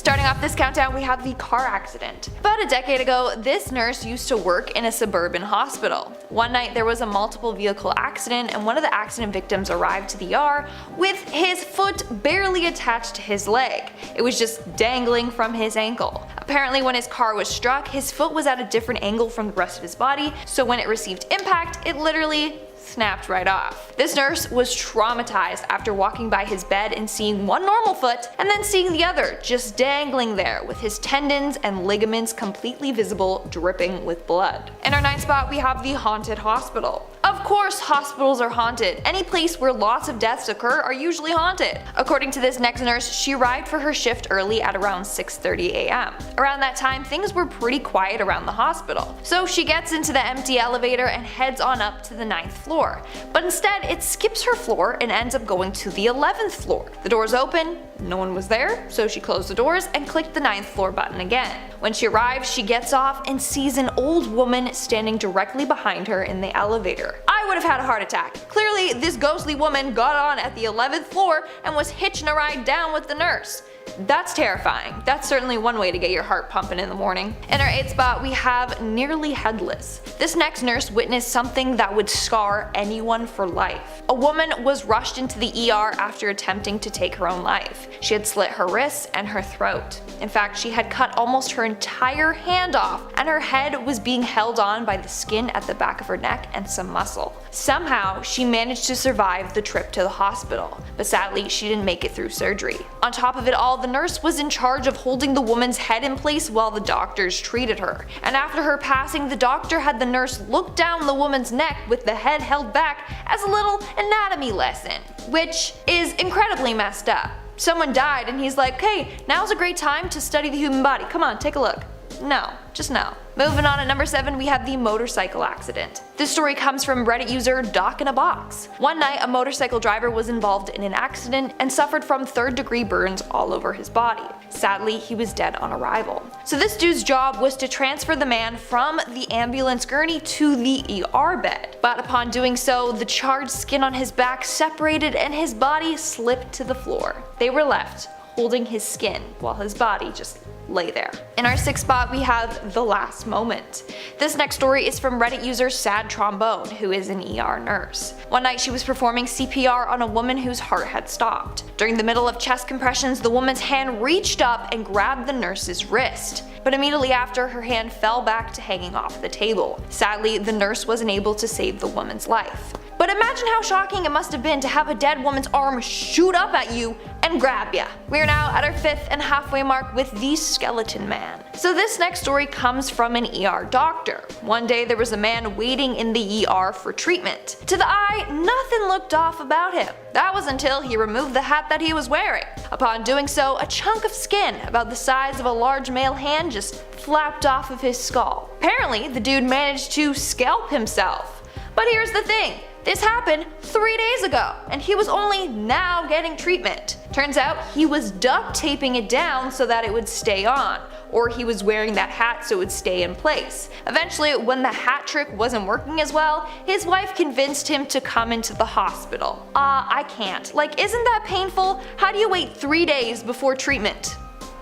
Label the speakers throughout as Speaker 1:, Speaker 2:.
Speaker 1: Starting off this countdown, we have the car accident. About a decade ago, this nurse used to work in a suburban hospital. One night there was a multiple vehicle accident and one of the accident victims arrived to the ER with his foot barely attached to his leg. It was just dangling from his ankle. Apparently when his car was struck, his foot was at a different angle from the rest of his body, so when it received impact, it literally snapped right off. This nurse was traumatized after walking by his bed and seeing one normal foot and then seeing the other just dangling there with his tendons and ligaments completely visible, dripping with blood. In our ninth spot, we have the haunted hospital. Of course hospitals are haunted. Any place where lots of deaths occur are usually haunted. According to this next nurse, she arrived for her shift early at around 6:30 a.m. Around that time, things were pretty quiet around the hospital. So she gets into the empty elevator and heads on up to the 9th floor. But instead, it skips her floor and ends up going to the 11th floor. The doors open, no one was there, so she closed the doors and clicked the 9th floor button again. When she arrives, she gets off and sees an old woman standing directly behind her in the elevator. I would have had a heart attack. Clearly, this ghostly woman got on at the 11th floor and was hitching a ride down with the nurse. That's terrifying. That's certainly one way to get your heart pumping in the morning. In our 8th spot, we have nearly headless. This next nurse witnessed something that would scar anyone for life. A woman was rushed into the ER after attempting to take her own life. She had slit her wrists and her throat. In fact, she had cut almost her entire hand off, and her head was being held on by the skin at the back of her neck and some muscle. Somehow, she managed to survive the trip to the hospital, but sadly, she didn't make it through surgery. On top of it all, the nurse was in charge of holding the woman's head in place while the doctors treated her. And after her passing, the doctor had the nurse look down the woman's neck with the head held back as a little anatomy lesson, which is incredibly messed up. Someone died and he's like, hey, now's a great time to study the human body, come on, take a look. No, just no. Moving on at number 7, we have the motorcycle accident. This story comes from Reddit user Doc in a Box. One night, a motorcycle driver was involved in an accident and suffered from 3rd-degree burns all over his body. Sadly, he was dead on arrival. So this dude's job was to transfer the man from the ambulance gurney to the ER bed. But upon doing so, the charred skin on his back separated and his body slipped to the floor. They were left holding his skin while his body just lay there. In our 6th spot, we have the last moment. This next story is from Reddit user Sad Trombone, who is an ER nurse. One night she was performing CPR on a woman whose heart had stopped. During the middle of chest compressions, the woman's hand reached up and grabbed the nurse's wrist. But immediately after, her hand fell back to hanging off the table. Sadly, the nurse wasn't able to save the woman's life. But imagine how shocking it must have been to have a dead woman's arm shoot up at you and grab ya. We are now at our 5th and halfway mark with the skeleton man. So this next story comes from an ER doctor. One day there was a man waiting in the ER for treatment. To the eye, nothing looked off about him. That was until he removed the hat that he was wearing. Upon doing so, a chunk of skin about the size of a large male hand just flapped off of his skull. Apparently, the dude managed to scalp himself. But here's the thing. This happened 3 days ago, and he was only now getting treatment. Turns out he was duct taping it down so that it would stay on, or he was wearing that hat so it would stay in place. Eventually, when the hat trick wasn't working as well, his wife convinced him to come into the hospital. I can't. Like, isn't that painful? How do you wait 3 days before treatment?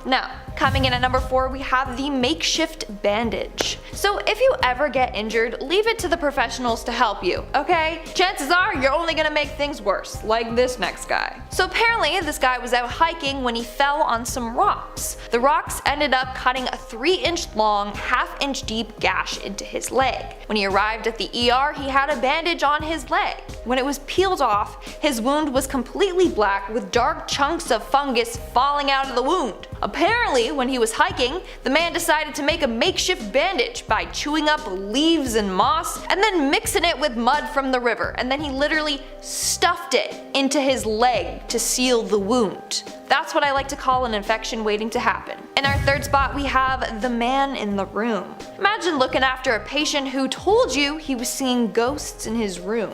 Speaker 1: No. Coming in at number 4, we have the makeshift bandage. So if you ever get injured, leave it to the professionals to help you, okay? Chances are you're only gonna make things worse, like this next guy. So apparently this guy was out hiking when he fell on some rocks. The rocks ended up cutting a 3-inch long, half-inch deep gash into his leg. When he arrived at the ER, he had a bandage on his leg. When it was peeled off, his wound was completely black with dark chunks of fungus falling out of the wound. Apparently, when he was hiking, the man decided to make a makeshift bandage by chewing up leaves and moss and then mixing it with mud from the river, and then he literally stuffed it into his leg to seal the wound. That's what I like to call an infection waiting to happen. In our 3rd spot, we have the man in the room. Imagine looking after a patient who told you he was seeing ghosts in his room.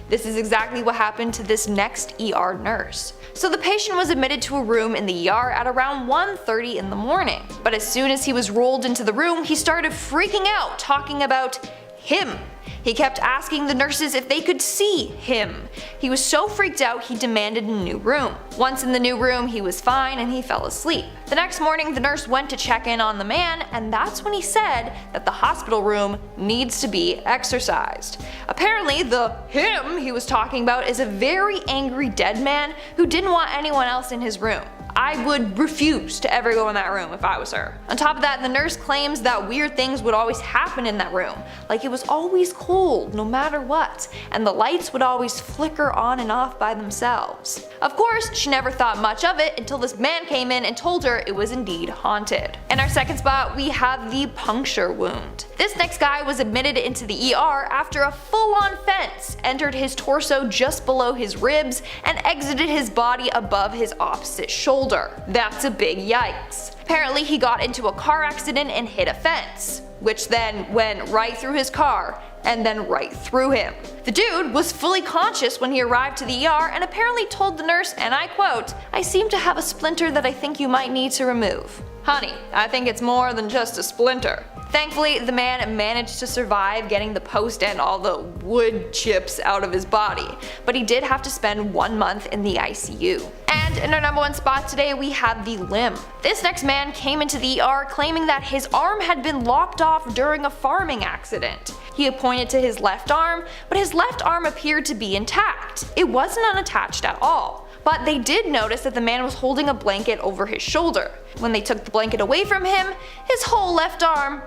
Speaker 1: This is exactly what happened to this next ER nurse. So the patient was admitted to a room in the ER at around 1:30 in the morning. But as soon as he was rolled into the room, he started freaking out, talking about him. He kept asking the nurses if they could see him. He was so freaked out he demanded a new room. Once in the new room, he was fine and he fell asleep. The next morning, the nurse went to check in on the man, and that's when he said that the hospital room needs to be exorcised. Apparently, the him he was talking about is a very angry dead man who didn't want anyone else in his room. I would refuse to ever go in that room if I was her. On top of that, the nurse claims that weird things would always happen in that room, like it was always cold no matter what, and the lights would always flicker on and off by themselves. Of course, she never thought much of it until this man came in and told her it was indeed haunted. In our second spot, we have the puncture wound. This next guy was admitted into the ER after a full-on fence entered his torso just below his ribs and exited his body above his opposite shoulder. That's a big yikes. Apparently he got into a car accident and hit a fence, which then went right through his car and then right through him. The dude was fully conscious when he arrived to the ER and apparently told the nurse, and I quote, "I seem to have a splinter that I think you might need to remove. Honey, I think it's more than just a splinter." Thankfully, the man managed to survive getting the post and all the wood chips out of his body, but he did have to spend 1 month in the ICU. And in our number one spot today, we have the limb. This next man came into the ER claiming that his arm had been lopped off during a farming accident. He pointed to his left arm, but his left arm appeared to be intact. It wasn't unattached at all. But they did notice that the man was holding a blanket over his shoulder. When they took the blanket away from him, his whole left arm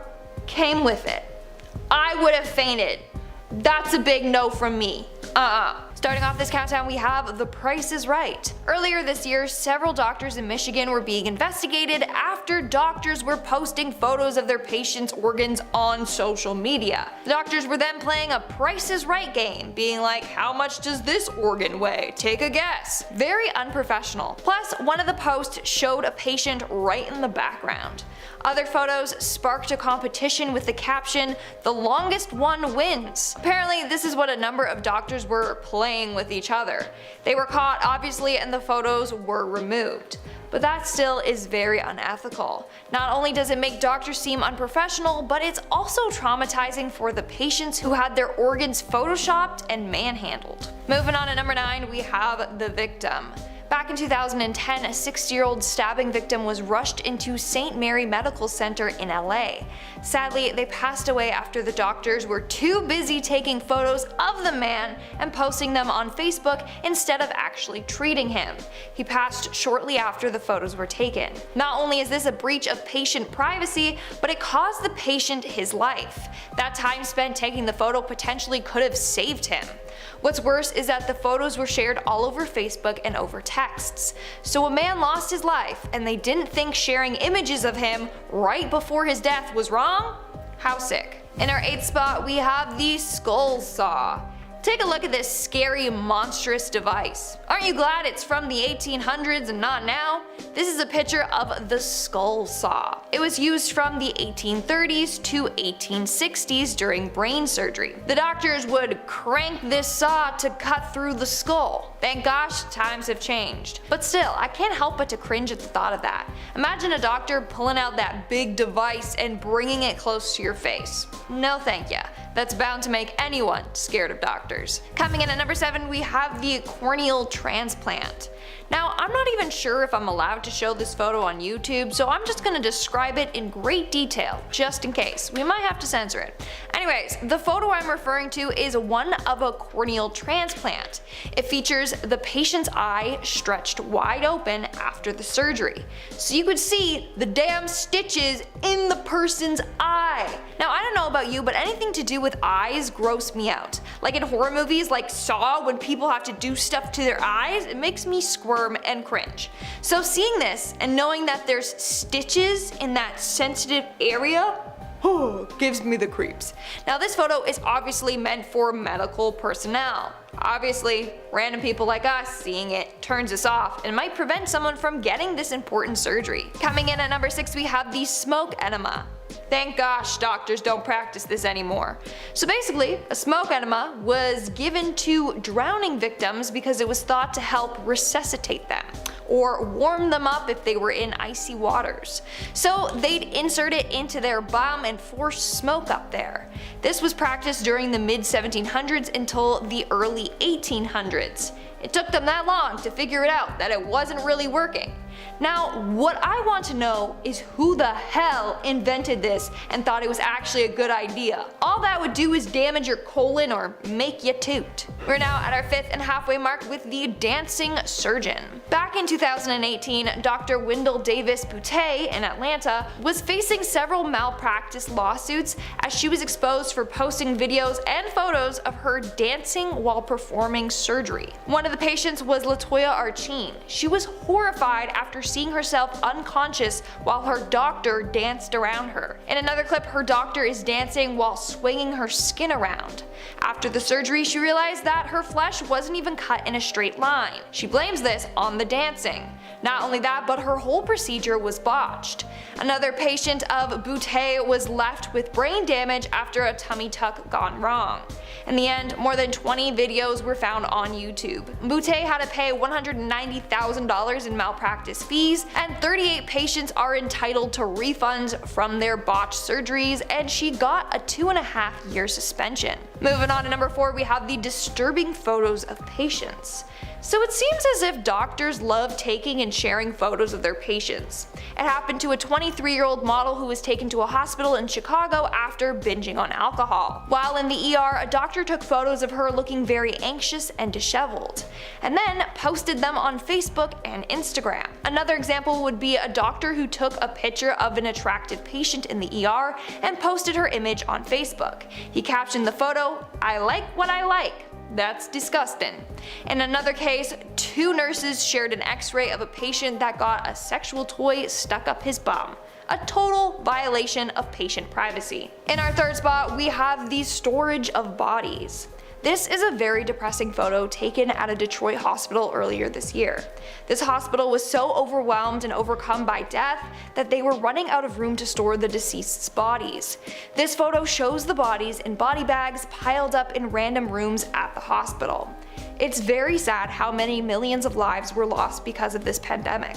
Speaker 1: came with it. I would have fainted. That's a big no from me. Starting off this countdown, we have The Price is Right. Earlier this year, several doctors in Michigan were being investigated after doctors were posting photos of their patients' organs on social media. The doctors were then playing a Price is Right game, being like, how much does this organ weigh? Take a guess. Very unprofessional. Plus, one of the posts showed a patient right in the background. Other photos sparked a competition with the caption, "The longest one wins." Apparently, this is what a number of doctors were playing with each other. They were caught, obviously, and the photos were removed. But that still is very unethical. Not only does it make doctors seem unprofessional, but it's also traumatizing for the patients who had their organs photoshopped and manhandled. Moving on to number 9, we have the victim. Back in 2010, a 60-year-old stabbing victim was rushed into St. Mary Medical Center in LA. Sadly, they passed away after the doctors were too busy taking photos of the man and posting them on Facebook instead of actually treating him. He passed shortly after the photos were taken. Not only is this a breach of patient privacy, but it cost the patient his life. That time spent taking the photo potentially could have saved him. What's worse is that the photos were shared all over Facebook and over texts. So a man lost his life and they didn't think sharing images of him right before his death was wrong? How sick. In our 8th spot, we have the skull saw. Take a look at this scary, monstrous device. Aren't you glad it's from the 1800s and not now? This is a picture of the skull saw. It was used from the 1830s to 1860s during brain surgery. The doctors would crank this saw to cut through the skull. Thank gosh, times have changed. But still, I can't help but to cringe at the thought of that. Imagine a doctor pulling out that big device and bringing it close to your face. No thank ya. That's bound to make anyone scared of doctors. Coming in at number 7, we have the corneal transplant. Now, I'm not even sure if I'm allowed to show this photo on YouTube, so I'm just gonna describe it in great detail, just in case. We might have to censor it. Anyways, the photo I'm referring to is one of a corneal transplant. It features the patient's eye stretched wide open after the surgery. So you could see the damn stitches in the person's eye. Now, I don't know about you, but anything to do with eyes gross me out. Like in horror movies like Saw, when people have to do stuff to their eyes, it makes me squirm and cringe. So seeing this and knowing that there's stitches in that sensitive area, gives me the creeps. Now this photo is obviously meant for medical personnel. Obviously, random people like us seeing it turns us off and might prevent someone from getting this important surgery. Coming in at number 6, we have the smoke enema. Thank gosh doctors don't practice this anymore. So basically, a smoke enema was given to drowning victims because it was thought to help resuscitate them. or warm them up if they were in icy waters. So they'd insert it into their bum and force smoke up there. This was practiced during the mid-1700s until the early 1800s. It took them that long to figure it out that it wasn't really working. Now, what I want to know is who the hell invented this and thought it was actually a good idea. All that would do is damage your colon or make you toot. We're now at our 5th and halfway mark with the dancing surgeon. Back in 2018, Dr. Wendell Davis Boutte in Atlanta was facing several malpractice lawsuits as she was exposed for posting videos and photos of her dancing while performing surgery. One of the patients was Latoya Archine. She was horrified after seeing herself unconscious while her doctor danced around her. In another clip, her doctor is dancing while swinging her skin around. After the surgery, she realized that her flesh wasn't even cut in a straight line. She blames this on the dancing. Not only that, but her whole procedure was botched. Another patient of Boutte was left with brain damage after a tummy tuck gone wrong. In the end, more than 20 videos were found on YouTube. Boutte had to pay $190,000 in malpractice fees, and 38 patients are entitled to refunds from their botched surgeries, and she got a 2.5-year suspension. Moving on to number 4, we have the disturbing photos of patients. So it seems as if doctors love taking and sharing photos of their patients. It happened to a 23-year-old model who was taken to a hospital in Chicago after binging on alcohol. While in the ER, a doctor took photos of her looking very anxious and disheveled, and then posted them on Facebook and Instagram. Another example would be a doctor who took a picture of an attractive patient in the ER and posted her image on Facebook. He captioned the photo, "I like what I like. That's disgusting." In another case, 2 nurses shared an x-ray of a patient that got a sexual toy stuck up his bum. A total violation of patient privacy. In our 3rd spot, we have the storage of bodies. This is a very depressing photo taken at a Detroit hospital earlier this year. This hospital was so overwhelmed and overcome by death that they were running out of room to store the deceased's bodies. This photo shows the bodies in body bags piled up in random rooms at the hospital. It's very sad how many millions of lives were lost because of this pandemic.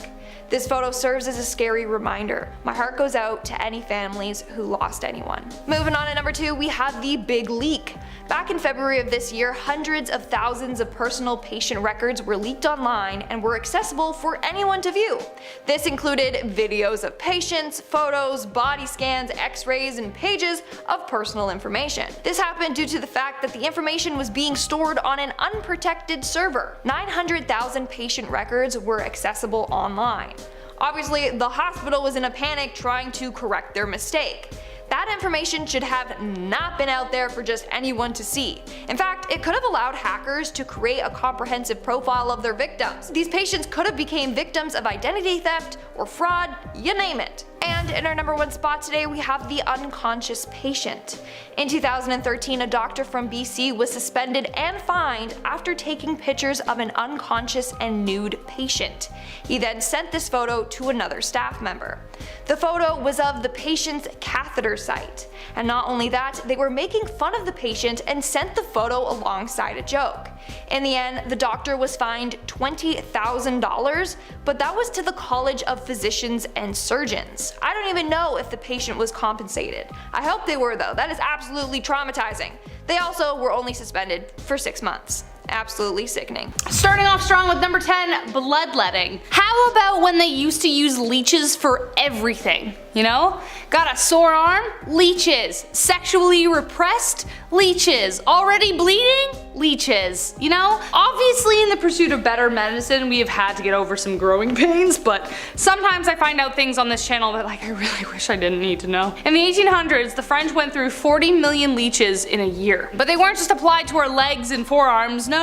Speaker 1: This photo serves as a scary reminder. My heart goes out to any families who lost anyone. Moving on to number 2, we have the big leak. Back in February of this year, hundreds of thousands of personal patient records were leaked online and were accessible for anyone to view. This included videos of patients, photos, body scans, x-rays, and pages of personal information. This happened due to the fact that the information was being stored on an unprotected server. 900,000 patient records were accessible online. Obviously, the hospital was in a panic trying to correct their mistake. That information should have not been out there for just anyone to see. In fact, it could have allowed hackers to create a comprehensive profile of their victims. These patients could have become victims of identity theft or fraud, you name it. And in our number 1 spot today, we have the unconscious patient. In 2013, a doctor from BC was suspended and fined after taking pictures of an unconscious and nude patient. He then sent this photo to another staff member. The photo was of the patient's catheter site, and not only that, they were making fun of the patient and sent the photo alongside a joke. In the end, the doctor was fined $20,000, but that was to the College of Physicians and Surgeons. I don't even know if the patient was compensated. I hope they were though, that is absolutely traumatizing. They also were only suspended for 6 months. Absolutely sickening.
Speaker 2: Starting off strong with number 10, bloodletting. How about when they used to use leeches for everything? You know? Got a sore arm? Leeches. Sexually repressed? Leeches. Already bleeding? Leeches. You know? Obviously, in the pursuit of better medicine, we have had to get over some growing pains, but sometimes I find out things on this channel that I really wish I didn't need to know. In the 1800s, the French went through 40 million leeches in a year. But they weren't just applied to our legs and forearms. No.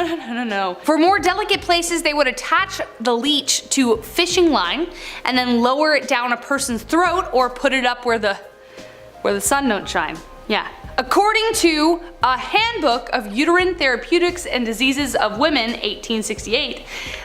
Speaker 2: For more delicate places, they would attach the leech to fishing line and then lower it down a person's throat or put it up where the sun don't shine. Yeah. According to a Handbook of Uterine Therapeutics and Diseases of Women, 1868,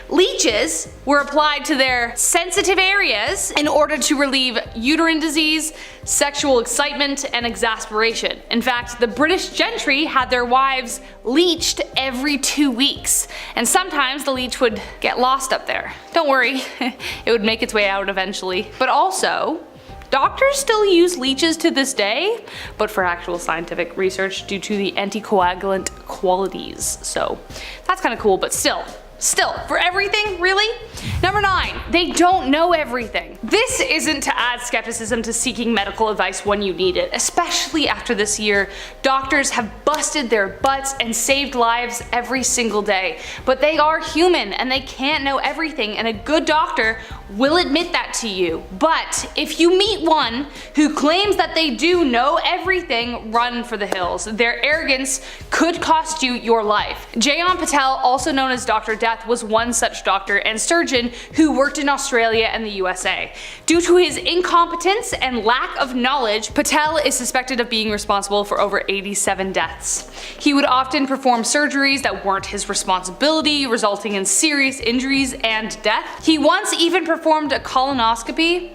Speaker 2: leeches were applied to their sensitive areas in order to relieve uterine disease, sexual excitement, and exasperation. In fact, the British gentry had their wives leeched every 2 weeks, and sometimes the leech would get lost up there. Don't worry, it would make its way out eventually. But also, doctors still use leeches to this day, but for actual scientific research due to the anticoagulant qualities. So that's kind of cool, but still, for everything, really? Number 9, they don't know everything. This isn't to add skepticism to seeking medical advice when you need it, especially after this year. Doctors have busted their butts and saved lives every single day, but they are human and they can't know everything, and a good doctor will admit that to you. But if you meet one who claims that they do know everything, run for the hills. Their arrogance could cost you your life. Jayan Patel, also known as Dr. Death, was one such doctor and surgeon who worked in Australia and the USA. Due to his incompetence and lack of knowledge, Patel is suspected of being responsible for over 87 deaths. He would often perform surgeries that weren't his responsibility, resulting in serious injuries and death. He once even performed a colonoscopy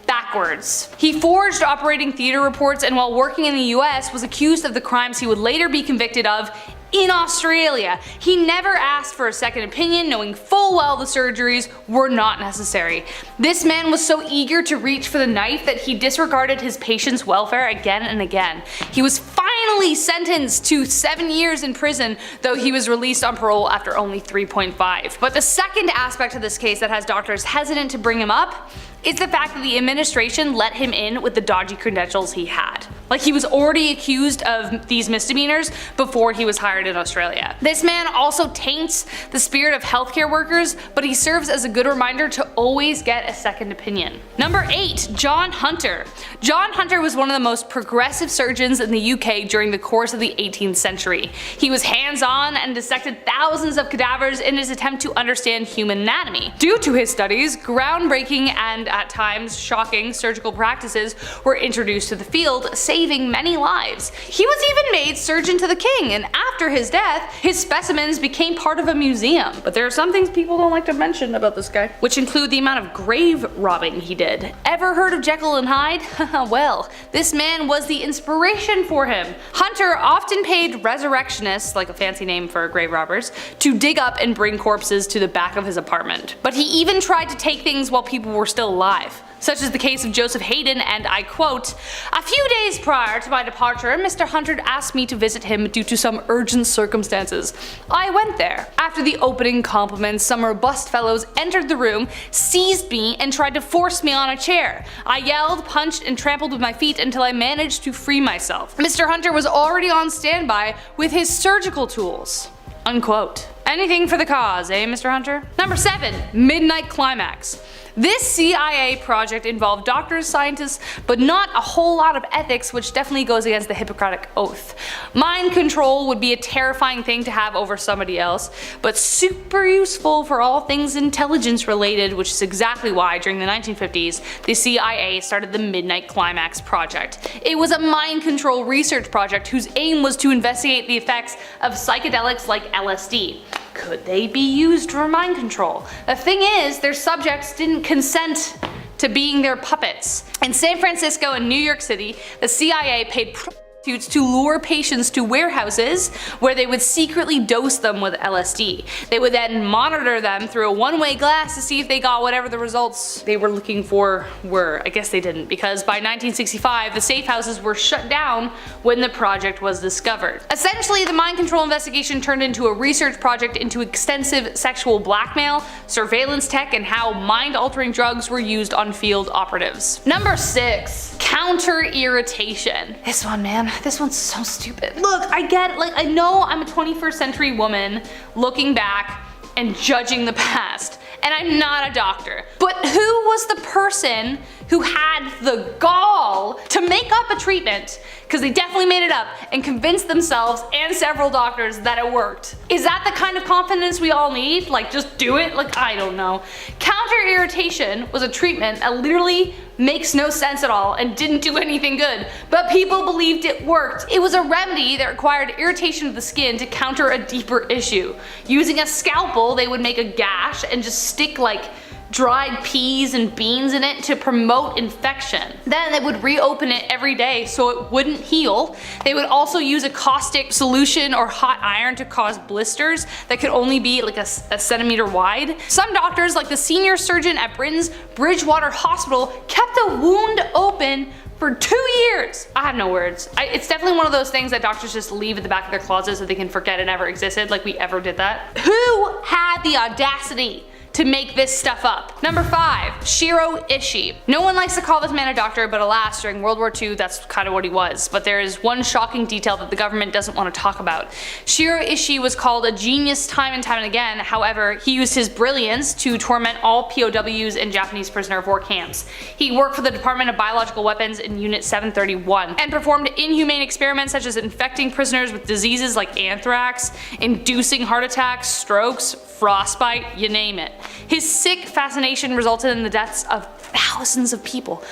Speaker 2: backwards. He forged operating theater reports, and while working in the US was accused of the crimes he would later be convicted of in Australia. He never asked for a second opinion, knowing full well the surgeries were not necessary. This man was so eager to reach for the knife that he disregarded his patients' welfare again and again. He was finally sentenced to 7 years in prison, though he was released on parole after only 3.5. But the second aspect of this case that has doctors hesitant to bring him up is the fact that the administration let him in with the dodgy credentials he had. Like, he was already accused of these misdemeanors before he was hired in Australia. This man also taints the spirit of healthcare workers, but he serves as a good reminder to always get a second opinion. Number 8, John Hunter. John Hunter was one of the most progressive surgeons in the UK during the course of the 18th century. He was hands-on and dissected thousands of cadavers in his attempt to understand human anatomy. Due to his studies, groundbreaking and at times shocking surgical practices were introduced to the field, saving many lives. He was even made surgeon to the king, and after his death, his specimens became part of a museum. But there are some things people don't like to mention about this guy, which include the amount of grave robbing he did. Ever heard of Jekyll and Hyde? Well, this man was the inspiration for him. Hunter often paid resurrectionists, like a fancy name for grave robbers, to dig up and bring corpses to the back of his apartment. But he even tried to take things while people were still alive, such as the case of Joseph Haydn, and I quote, "A few days prior to my departure, Mr. Hunter asked me to visit him due to some urgent circumstances. I went there. After the opening compliments, some robust fellows entered the room, seized me, and tried to force me on a chair. I yelled, punched, and trampled with my feet until I managed to free myself. Mr. Hunter was already on standby with his surgical tools." Unquote. Anything for the cause, eh, Mr. Hunter? Number 7, Midnight Climax. This CIA project involved doctors, scientists, but not a whole lot of ethics, which definitely goes against the Hippocratic Oath. Mind control would be a terrifying thing to have over somebody else, but super useful for all things intelligence related, which is exactly why during the 1950s, the CIA started the Midnight Climax project. It was a mind control research project whose aim was to investigate the effects of psychedelics like LSD. Could they be used for mind control? The thing is, their subjects didn't consent to being their puppets. In San Francisco and New York City, the CIA paid prostitutes to lure patients to warehouses where they would secretly dose them with LSD. They would then monitor them through a one-way glass to see if they got whatever the results they were looking for were. I guess they didn't, because by 1965 the safe houses were shut down when the project was discovered. Essentially, the mind control investigation turned into a research project into extensive sexual blackmail, surveillance tech, and how mind-altering drugs were used on field operatives. Number 6, counter irritation. This one, man. This one's so stupid. Look, I get, like, I know I'm a 21st century woman looking back and judging the past, and I'm not a doctor. But who was the person who had the gall to make up a treatment, because they definitely made it up and convinced themselves and several doctors that it worked. Is that the kind of confidence we all need? Like, just do it? Like, I don't know. Counter irritation was a treatment that literally makes no sense at all and didn't do anything good, but people believed it worked. It was a remedy that required irritation of the skin to counter a deeper issue. Using a scalpel, they would make a gash and just stick like dried peas and beans in it to promote infection. Then they would reopen it every day so it wouldn't heal. They would also use a caustic solution or hot iron to cause blisters that could only be like a centimeter wide. Some doctors, like the senior surgeon at Britain's Bridgewater Hospital, kept the wound open for 2 years. I have no words. It's definitely one of those things that doctors just leave at the back of their closet so they can forget it ever existed, like we ever did that. Who had the audacity to make this stuff up? Number 5, Shiro Ishii. No one likes to call this man a doctor, but alas, during World War II, that's kind of what he was. But there is one shocking detail that the government doesn't want to talk about. Shiro Ishii was called a genius time and time and again. However, he used his brilliance to torment all POWs in Japanese prisoner of war camps. He worked for the Department of Biological Weapons in Unit 731 and performed inhumane experiments such as infecting prisoners with diseases like anthrax, inducing heart attacks, strokes, frostbite, you name it. His sick fascination resulted in the deaths of thousands of people,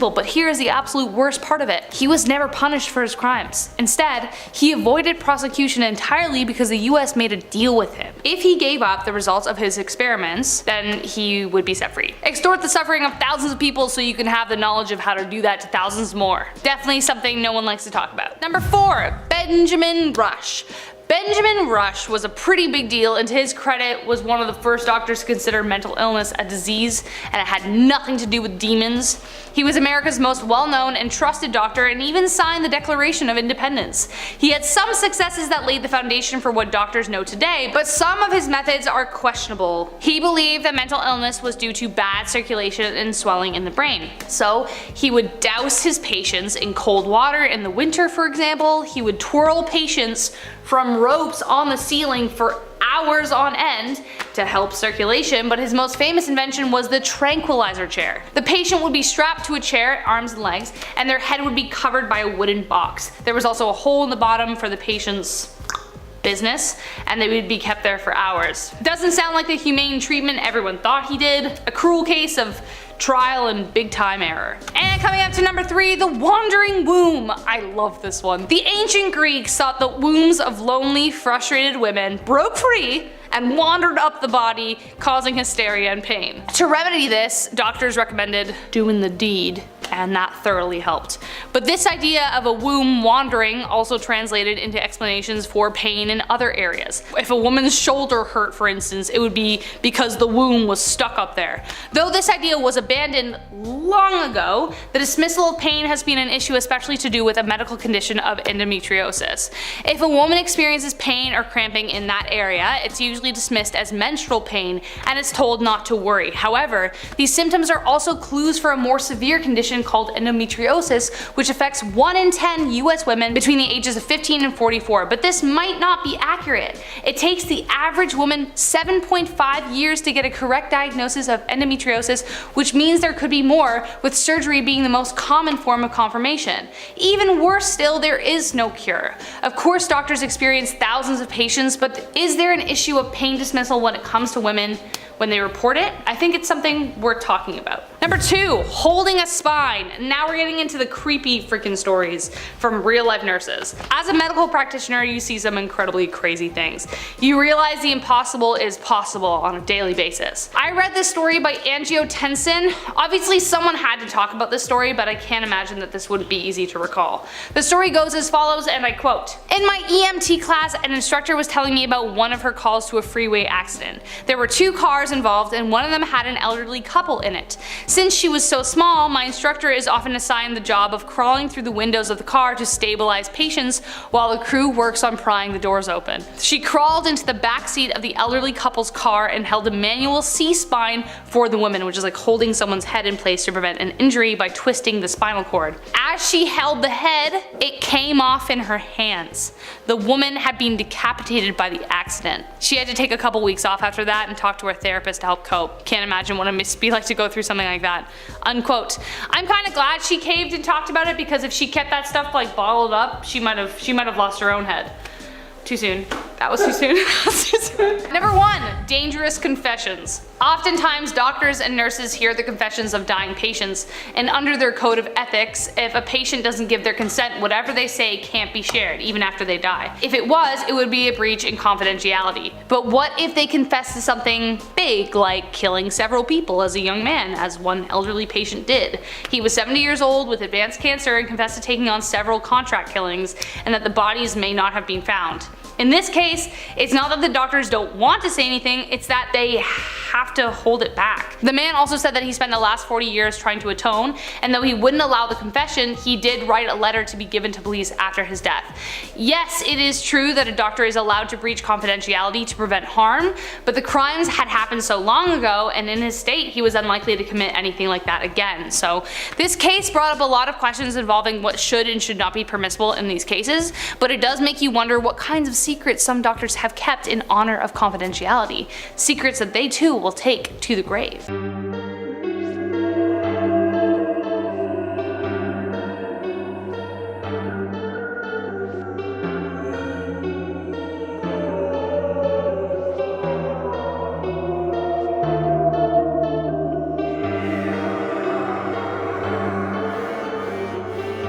Speaker 2: but here is the absolute worst part of it. He was never punished for his crimes. Instead, he avoided prosecution entirely because the US made a deal with him. If he gave up the results of his experiments, then he would be set free. Extort the suffering of thousands of people so you can have the knowledge of how to do that to thousands more. Definitely something no one likes to talk about. Number 4, Benjamin Rush. Benjamin Rush was a pretty big deal, and to his credit was one of the first doctors to consider mental illness a disease, and it had nothing to do with demons. He was America's most well-known and trusted doctor and even signed the Declaration of Independence. He had some successes that laid the foundation for what doctors know today, but some of his methods are questionable. He believed that mental illness was due to bad circulation and swelling in the brain. So he would douse his patients in cold water in the winter, for example. He would twirl patients from ropes on the ceiling for hours on end to help circulation, but his most famous invention was the tranquilizer chair. The patient would be strapped to a chair, arms and legs, and their head would be covered by a wooden box. There was also a hole in the bottom for the patient's business, and they would be kept there for hours. Doesn't sound like the humane treatment everyone thought he did. A cruel case of trial and big time error. And coming up to number 3, the wandering womb. I love this one. The ancient Greeks thought the wombs of lonely, frustrated women broke free and wandered up the body, causing hysteria and pain. To remedy this, doctors recommended doing the deed, and that thoroughly helped. But this idea of a womb wandering also translated into explanations for pain in other areas. If a woman's shoulder hurt, for instance, it would be because the womb was stuck up there. Though this idea was abandoned long ago, the dismissal of pain has been an issue, especially to do with a medical condition of endometriosis. If a woman experiences pain or cramping in that area, it's usually dismissed as menstrual pain and is told not to worry. However, these symptoms are also clues for a more severe condition called endometriosis, which affects 1 in 10 US women between the ages of 15 and 44, but this might not be accurate. It takes the average woman 7.5 years to get a correct diagnosis of endometriosis, which means there could be more, with surgery being the most common form of confirmation. Even worse still, there is no cure. Of course, doctors experience thousands of patients, but is there an issue of pain dismissal when it comes to women when they report it? I think it's something worth talking about. Number 2, holding a spine. Now we're getting into the creepy freaking stories from real life nurses. As a medical practitioner, you see some incredibly crazy things. You realize the impossible is possible on a daily basis. I read this story by Angiotensin. Obviously someone had to talk about this story, but I can't imagine that this wouldn't be easy to recall. The story goes as follows, and I quote, "In my EMT class, an instructor was telling me about one of her calls to a freeway accident. There were 2 cars involved and one of them had an elderly couple in it. Since she was so small, my instructor is often assigned the job of crawling through the windows of the car to stabilize patients while the crew works on prying the doors open. She crawled into the back seat of the elderly couple's car and held a manual C-spine for the woman," which is like holding someone's head in place to prevent an injury by twisting the spinal cord. "As she held the head, it came off in her hands. The woman had been decapitated by the accident. She had to take a couple weeks off after that and talk to her therapist to help cope. Can't imagine what it must be like to go through something like like that, unquote. I'm kind of glad she caved and talked about it, because if she kept that stuff like bottled up, she might have lost her own head. Too soon. That was too soon. Number 1, dangerous confessions. Oftentimes, doctors and nurses hear the confessions of dying patients, and under their code of ethics, if a patient doesn't give their consent, whatever they say can't be shared, even after they die. If it was, it would be a breach in confidentiality. But what if they confess to something big, like killing several people as a young man, as one elderly patient did? He was 70 years old with advanced cancer and confessed to taking on several contract killings, and that the bodies may not have been found. In this case, it's not that the doctors don't want to say anything, it's that they have to hold it back. The man also said that he spent the last 40 years trying to atone, and though he wouldn't allow the confession, he did write a letter to be given to police after his death. Yes, it is true that a doctor is allowed to breach confidentiality to prevent harm, but the crimes had happened so long ago, and in his state, he was unlikely to commit anything like that again. So this case brought up a lot of questions involving what should and should not be permissible in these cases, but it does make you wonder what kinds of secrets some doctors have kept in honor of confidentiality. Secrets that they too will take to the grave.